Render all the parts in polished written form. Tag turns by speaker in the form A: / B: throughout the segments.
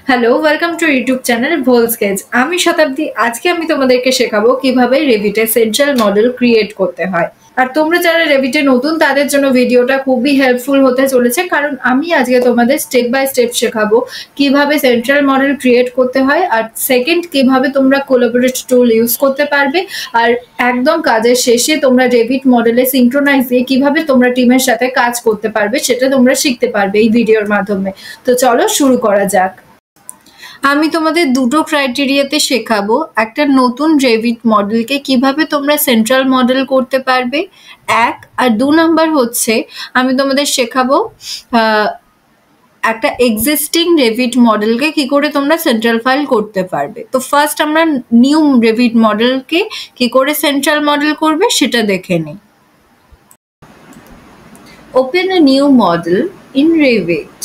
A: Hello, welcome to YouTube channel ভোল sketch. আমি শতাব্দী। আজকে আমি তোমাদেরকে শেখাবো কিভাবে রেভিটে সেন্ট্রাল মডেল ক্রিয়েট করতে হয়। আর তোমরা যারা রেভিটে নতুন তাদের জন্য ভিডিওটা খুবই হেল্পফুল হতে চলেছে, কারণ আমি আজকে তোমাদের স্টেপ বাই স্টেপ শেখাবো কিভাবে সেন্ট্রাল মডেল ক্রিয়েট করতে হয়, আর সেকেন্ড কিভাবে তোমরা কোলাবোরেট টুল ইউজ করতে পারবে, আর একদম কাজের শেষে তোমরা রেভিট মডেলে সিঙ্ক্রোনাইজ দিয়ে কিভাবে তোমরা টিমের সাথে কাজ করতে পারবে সেটা তোমরা শিখতে পারবে এই ভিডিওর মাধ্যমে। তো চলো শুরু করা যাক। আমি তোমাদের দুটো ক্রাইটেরিয়াতে শেখাবো, একটা নতুন রেভিট মডেলকে কিভাবে তোমরা সেন্ট্রাল মডেল করতে পারবে এক, আর 2 নাম্বার হচ্ছে আমি তোমাদের শেখাবো একটা এক্সিস্টিং রেভিট মডেলকে কি করে তোমরা সেন্ট্রাল ফাইল করতে পারবে। তো ফার্স্ট আমরা নিউ রেভিট মডেলকে কি করে সেন্ট্রাল মডেল করবে সেটা দেখে নিই। Open a new model in Revit.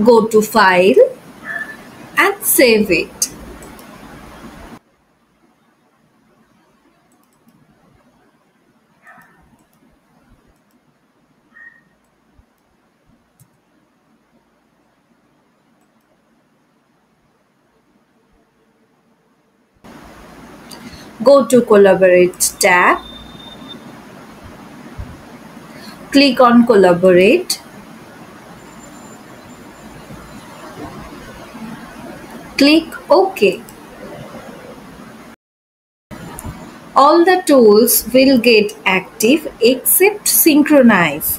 A: Go to File and save it. Go to Collaborate tab. Click on Collaborate. Click OK. All the tools will get active except Synchronize.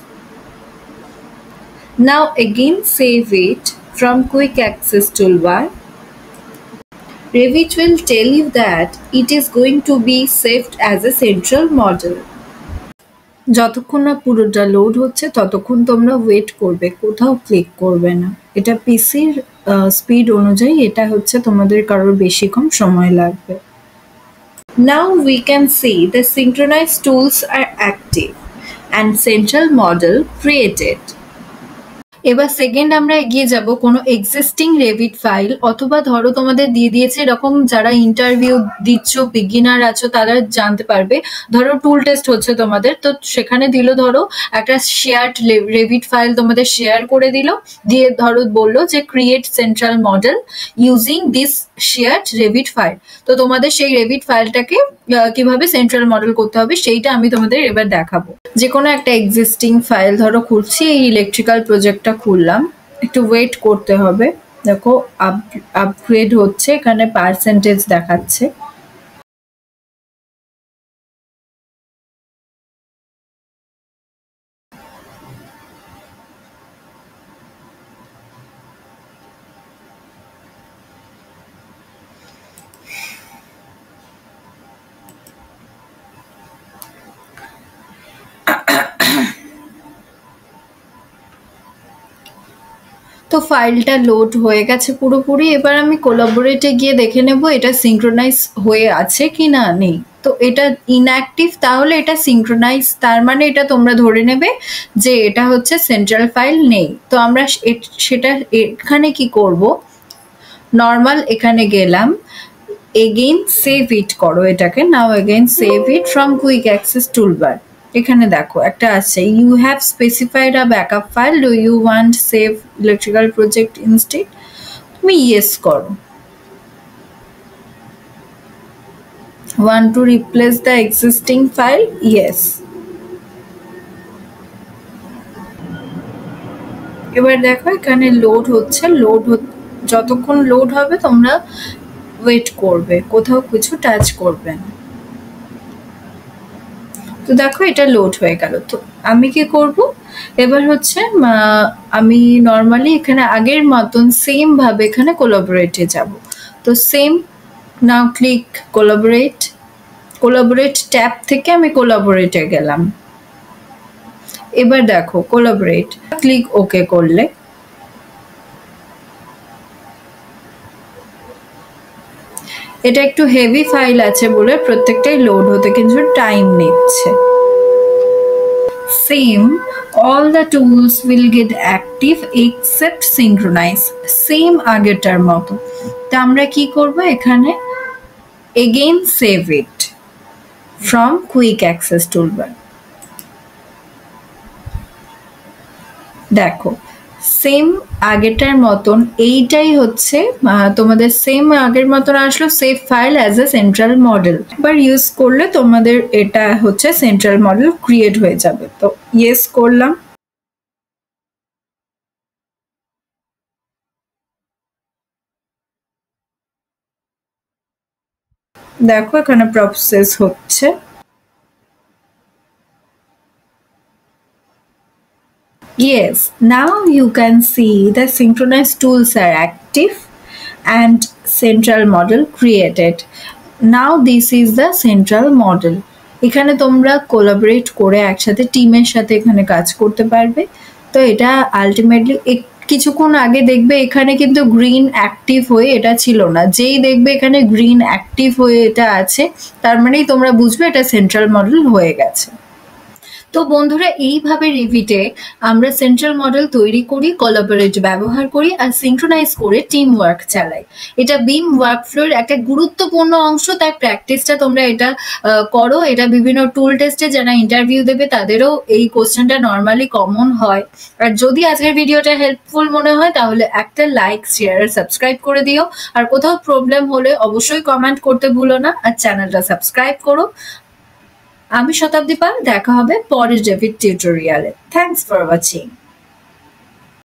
A: Now again save it from Quick Access toolbar. Revit will tell you that it is going to be saved as a central model. যতক্ষণ না পুরোটা load হচ্ছে ততক্ষণ তোমরা wait করবে, কোথাও click করবে না। এটা পিসির স্পিড অনুযায়ী এটা হচ্ছে তোমাদের কারোর বেশি কম সময় লাগবে। Now we can see the synchronized tools are active and central model created. এবার সেকেন্ড আমরা এগিয়ে যাব কোনো এক্সিস্টিং রেভিট ফাইল, অথবা ধরো তোমাদের দিয়ে দিয়েছে এরকম যারা ইন্টারভিউ দিচ্ছ বিগিনার আছো তারা জানতে পারবে, ধরো টুল টেস্ট হচ্ছে তোমাদের, তো সেখানে দিল ধরো একটা শেয়ার্ড রেভিট ফাইল তোমাদের শেয়ার করে দিল, দিয়ে ধরো বললো যে create central model using this shared Revit file. তো তোমাদের সেই রেভিট ফাইলটাকে কিভাবে সেন্ট্রাল মডেল করতে হবে সেইটা আমি তোমাদের এবার দেখাবো। যে কোনো একটা এক্সিস্টিং ফাইল ধরো খুলছি, এই ইলেকট্রিক্যাল প্রজেক্টটা খুললাম, একটু ওয়েট করতে হবে। দেখো আপগ্রেড হচ্ছে, এখানে পার্সেন্টেজ দেখাচ্ছে। তো ফাইলটা লোড হয়ে গেছে পুরোপুরি। এবার আমি কোলাবোরেটে গিয়ে দেখে নেব এটা সিঙ্ক্রোনাইজ হয়ে আছে কি না নেই। তো এটা ইনঅ্যাক্টিভ, তাহলে এটা সিঙ্ক্রোনাইজ, তার মানে এটা তোমরা ধরে নেবে যে এটা হচ্ছে সেন্ট্রাল ফাইল নেই। তো আমরা সেটা এখানে কি করব, নর্মাল এখানে গেলাম, এগেইন সেভ ইট করো এটাকে। Now again save it from quick access toolbar. এখানে দেখো একটা আছে, you have specified a backup file, do you want save electrical project instead. তুমি ইয়েস করো। want to replace the existing file, yes. এবার দেখো এখানে লোড হচ্ছে, যতক্ষণ লোড হবে তোমরা ওয়েট করবে, কোথাও কিছু টাচ করবে না। তো দেখো এটা লোড হয়ে গেল। তো আমি কি করব, এবার হচ্ছে আমি নর্মালি এখানে আগের মতন সেম ভাবে এখানে কোলাবোরেটে যাব। তো same, now click collaborate tab থেকে আমি কোলাবোরেটে গেলাম। এবার দেখো কোলাবোরেট, ক্লিক ওকে করলে এটা একটু হেভি ফাইল আছে বলে প্রত্যেকটাই লোড হতে কিছু টাইম নিচ্ছে। Same, all the tools will get active except synchronize, same আগেরটার মতো। তা আমরা কি করব, এখানে again save it, from Quick Access Toolbar. দেখো সেম আগেরটার মতন এইটাই হচ্ছে তোমাদের সেম আগের মতন আসলো save file as a central model. এবার ইউজ করলে তোমাদের এটা হচ্ছে সেন্ট্রাল মডেল ক্রিয়েট হয়ে যাবে। তো ইয়েস করলাম। দেখো এখানে প্রসেস হচ্ছে। Yes, now you can see the synchronized tools are active and central model created. Now this is the central model. এখানে তোমরা কোলাবোরেট করে একসাথে টিমের সাথে এখানে কাজ করতে পারবে। তো এটা আলটিমেটলি কিছুক্ষণ আগে দেখবে এখানে কিন্তু গ্রিন অ্যাক্টিভ হয়ে এটা ছিল না, যেই দেখবে এখানে গ্রিন অ্যাক্টিভ হয়ে এটা আছে তার মানেই তোমরা বুঝবে এটা সেন্ট্রাল মডেল হয়ে গেছে। তো বন্ধুরা এইভাবে রিভিটে আমরা সেন্ট্রাল মডেল তৈরি করি, কোলাবোরেট ব্যবহার করি আর সিঙ্ক্রোনাইজ করে টিম ওয়ার্ক চালাই। এটা বিম ওয়ার্কফ্লোর একটা গুরুত্বপূর্ণ অংশ, তাই প্র্যাকটিসটা তোমরা এটা করো। এটা বিভিন্ন টুল টেস্টে যারা ইন্টারভিউ দেবে তাদেরও এই কোশ্চেনটা নর্মালি কমন হয়। আর যদি আজকের ভিডিওটা হেল্পফুল মনে হয় তাহলে একটা লাইক, শেয়ার আর সাবস্ক্রাইব করে দিও। আর কোথাও প্রবলেম হলে অবশ্যই কমেন্ট করতে ভুলো না আর চ্যানেলটা সাবস্ক্রাইব করো। আমি শতাব্দী পাল, দেখা হবে পরের রেভিট টিউটোরিয়ালে। Thanks for watching.